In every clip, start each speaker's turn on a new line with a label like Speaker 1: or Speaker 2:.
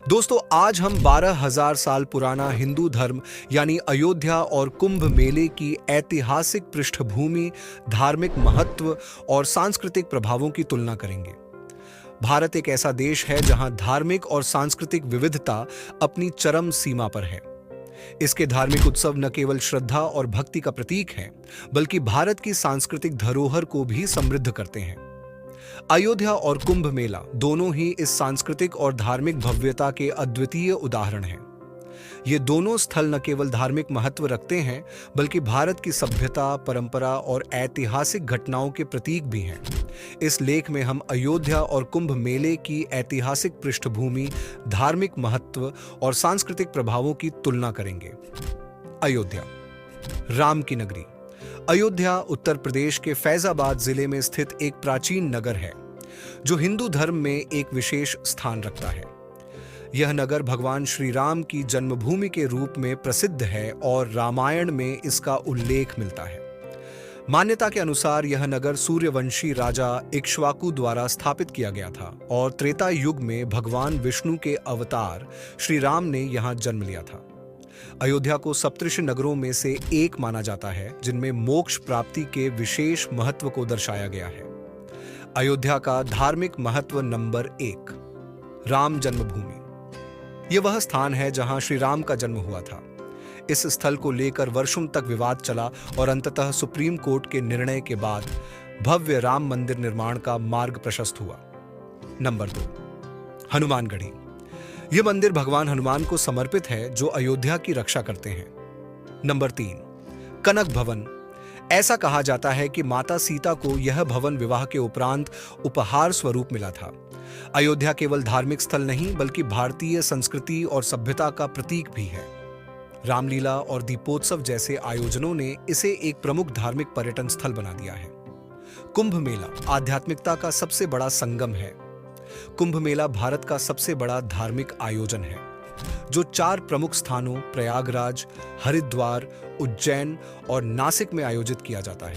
Speaker 1: दोस्तों, आज हम 12,000 साल पुराना हिंदू धर्म यानी अयोध्या और कुंभ मेले की ऐतिहासिक पृष्ठभूमि, धार्मिक महत्व और सांस्कृतिक प्रभावों की तुलना करेंगे। भारत एक ऐसा देश है जहां धार्मिक और सांस्कृतिक विविधता अपनी चरम सीमा पर है। इसके धार्मिक उत्सव न केवल श्रद्धा और भक्ति का प्रतीक हैं, बल्कि भारत की सांस्कृतिक धरोहर को भी समृद्ध करते हैं। अयोध्या और कुंभ मेला दोनों ही इस सांस्कृतिक और धार्मिक भव्यता के अद्वितीय उदाहरण हैं। ये दोनों स्थल न केवल धार्मिक महत्व रखते हैं, बल्कि भारत की सभ्यता, परंपरा और ऐतिहासिक घटनाओं के प्रतीक भी हैं। इस लेख में हम अयोध्या और कुंभ मेले की ऐतिहासिक पृष्ठभूमि, धार्मिक महत्व और सांस्कृतिक प्रभावों की तुलना करेंगे। अयोध्या, राम की नगरी। अयोध्या उत्तर प्रदेश के फैजाबाद जिले में स्थित एक प्राचीन नगर है, जो हिंदू धर्म में एक विशेष स्थान रखता है। यह नगर भगवान श्री राम की जन्मभूमि के रूप में प्रसिद्ध है और रामायण में इसका उल्लेख मिलता है। मान्यता के अनुसार यह नगर सूर्यवंशी राजा इक्ष्वाकु द्वारा स्थापित किया गया था और त्रेता युग में भगवान विष्णु के अवतार श्री राम ने यहाँ जन्म लिया था। अयोध्या को सप्तऋषि नगरों में से एक माना जाता है, जिनमें मोक्ष प्राप्ति के विशेष महत्व को दर्शाया गया है। अयोध्या का धार्मिक महत्व नंबर 1, राम जन्मभूमि। यह वह स्थान है जहां श्री राम का जन्म हुआ था। इस स्थल को लेकर वर्षों तक विवाद चला और अंततः सुप्रीम कोर्ट के निर्णय के बाद भव्य राम मंदिर निर्माण का मार्ग प्रशस्त हुआ। नंबर 2, हनुमानगढ़ी। यह मंदिर भगवान हनुमान को समर्पित है, जो अयोध्या की रक्षा करते हैं। नंबर 3, कनक भवन। ऐसा कहा जाता है कि माता सीता को यह भवन विवाह के उपरांत उपहार स्वरूप मिला था। अयोध्या केवल धार्मिक स्थल नहीं, बल्कि भारतीय संस्कृति और सभ्यता का प्रतीक भी है। रामलीला और दीपोत्सव जैसे आयोजनों ने इसे एक प्रमुख धार्मिक पर्यटन स्थल बना दिया है। कुंभ मेला आध्यात्मिकता का सबसे बड़ा संगम है। कुंभ मेला भारत का सबसे बड़ा धार्मिक आयोजन है, जो 4 प्रमुख स्थानों प्रयागराज, हरिद्वार, उज्जैन और नासिक में आयोजित किया जाता है।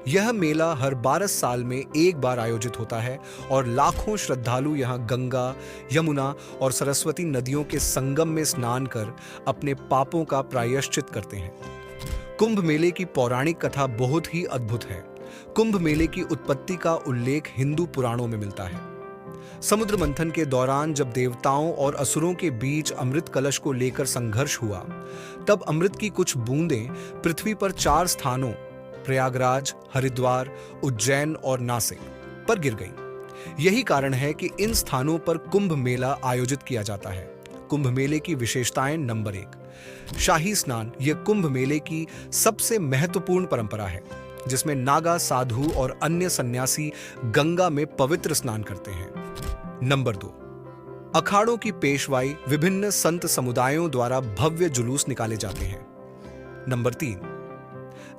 Speaker 1: यह मेला हर 12 साल में एक बार आयोजित होता है और लाखों श्रद्धालु यहां गंगा, यमुना और सरस्वती नदियों के संगम में स्नान कर अपने पापों का प्रायश्चित करते हैं। कुंभ मेले की पौराणिक कथा बहुत ही अद्भुत है। कुंभ मेले की उत्पत्ति का उल्लेख हिंदू पुराणों में मिलता है। समुद्र मंथन के दौरान जब देवताओं और असुरों के बीच अमृत कलश को लेकर संघर्ष हुआ, तब अमृत की कुछ बूंदें पृथ्वी पर 4 स्थानों प्रयागराज, हरिद्वार, उज्जैन और नासिक पर गिर गईं। यही कारण है कि इन स्थानों पर कुंभ मेला आयोजित किया जाता है। कुंभ मेले की विशेषताएं नंबर 1, शाही स्नान। यह कुंभ मेले की सबसे महत्वपूर्ण परंपरा है, जिसमें नागा साधु और अन्य सन्यासी गंगा में पवित्र स्नान करते हैं। नंबर 2, अखाड़ों की पेशवाई। विभिन्न संत समुदायों द्वारा भव्य जुलूस निकाले जाते हैं। नंबर 3,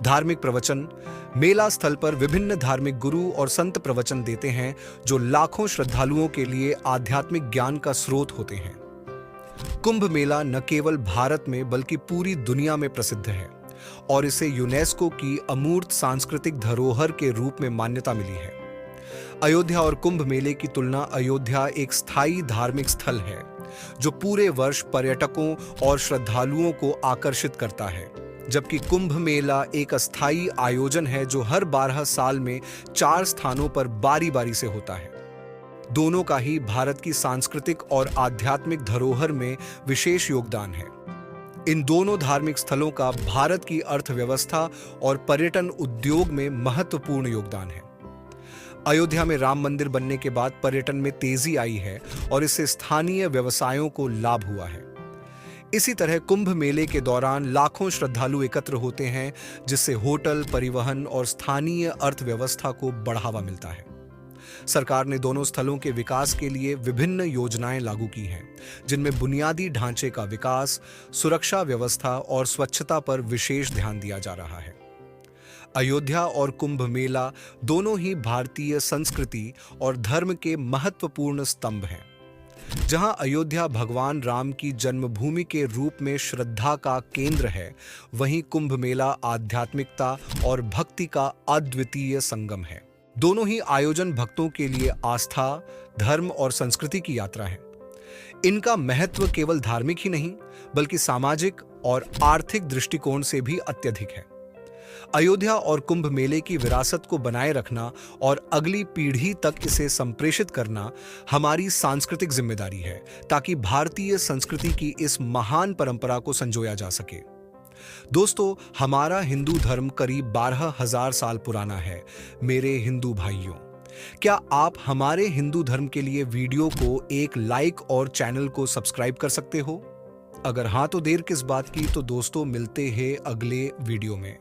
Speaker 1: धार्मिक प्रवचन। मेला स्थल पर विभिन्न धार्मिक गुरु और संत प्रवचन देते हैं, जो लाखों श्रद्धालुओं के लिए आध्यात्मिक ज्ञान का स्रोत होते हैं। कुंभ मेला न केवल भारत में बल्कि पूरी दुनिया में प्रसिद्ध है और इसे यूनेस्को की अमूर्त सांस्कृतिक धरोहर के रूप में मान्यता मिली है। अयोध्या और कुंभ मेले की तुलना। अयोध्या एक स्थायी धार्मिक स्थल है, जो पूरे वर्ष पर्यटकों और श्रद्धालुओं को आकर्षित करता है, जबकि कुंभ मेला एक अस्थायी आयोजन है, जो हर 12 साल में 4 स्थानों पर बारी-बारी से होता है। दोनों का ही भारत की सांस्कृतिक और आध्यात्मिक धरोहर में विशेष योगदान है। इन दोनों धार्मिक स्थलों का भारत की अर्थव्यवस्था और पर्यटन उद्योग में महत्वपूर्ण योगदान है। अयोध्या में राम मंदिर बनने के बाद पर्यटन में तेजी आई है और इससे स्थानीय व्यवसायों को लाभ हुआ है। इसी तरह कुंभ मेले के दौरान लाखों श्रद्धालु एकत्र होते हैं, जिससे होटल, परिवहन और स्थानीय अर्थव्यवस्था को बढ़ावा मिलता है। सरकार ने दोनों स्थलों के विकास के लिए विभिन्न योजनाएं लागू की हैं, जिनमें बुनियादी ढांचे का विकास, सुरक्षा व्यवस्था और स्वच्छता पर विशेष ध्यान दिया जा रहा है। अयोध्या और कुंभ मेला दोनों ही भारतीय संस्कृति और धर्म के महत्वपूर्ण स्तंभ हैं। जहां अयोध्या भगवान राम की जन्मभूमि के रूप में श्रद्धा का केंद्र है, वहीं कुंभ मेला आध्यात्मिकता और भक्ति का अद्वितीय संगम है। दोनों ही आयोजन भक्तों के लिए आस्था, धर्म और संस्कृति की यात्रा है। इनका महत्व केवल धार्मिक ही नहीं, बल्कि सामाजिक और आर्थिक दृष्टिकोण से भी अत्यधिक है। अयोध्या और कुंभ मेले की विरासत को बनाए रखना और अगली पीढ़ी तक इसे संप्रेषित करना हमारी सांस्कृतिक जिम्मेदारी है, ताकि भारतीय संस्कृति की इस महान परंपरा को संजोया जा सके। दोस्तों, हमारा हिंदू धर्म करीब 12,000 साल पुराना है। मेरे हिंदू भाइयों, क्या आप हमारे हिंदू धर्म के लिए वीडियो को एक लाइक और चैनल को सब्सक्राइब कर सकते हो? अगर हाँ, तो देर किस बात की। तो दोस्तों, मिलते हैं अगले वीडियो में।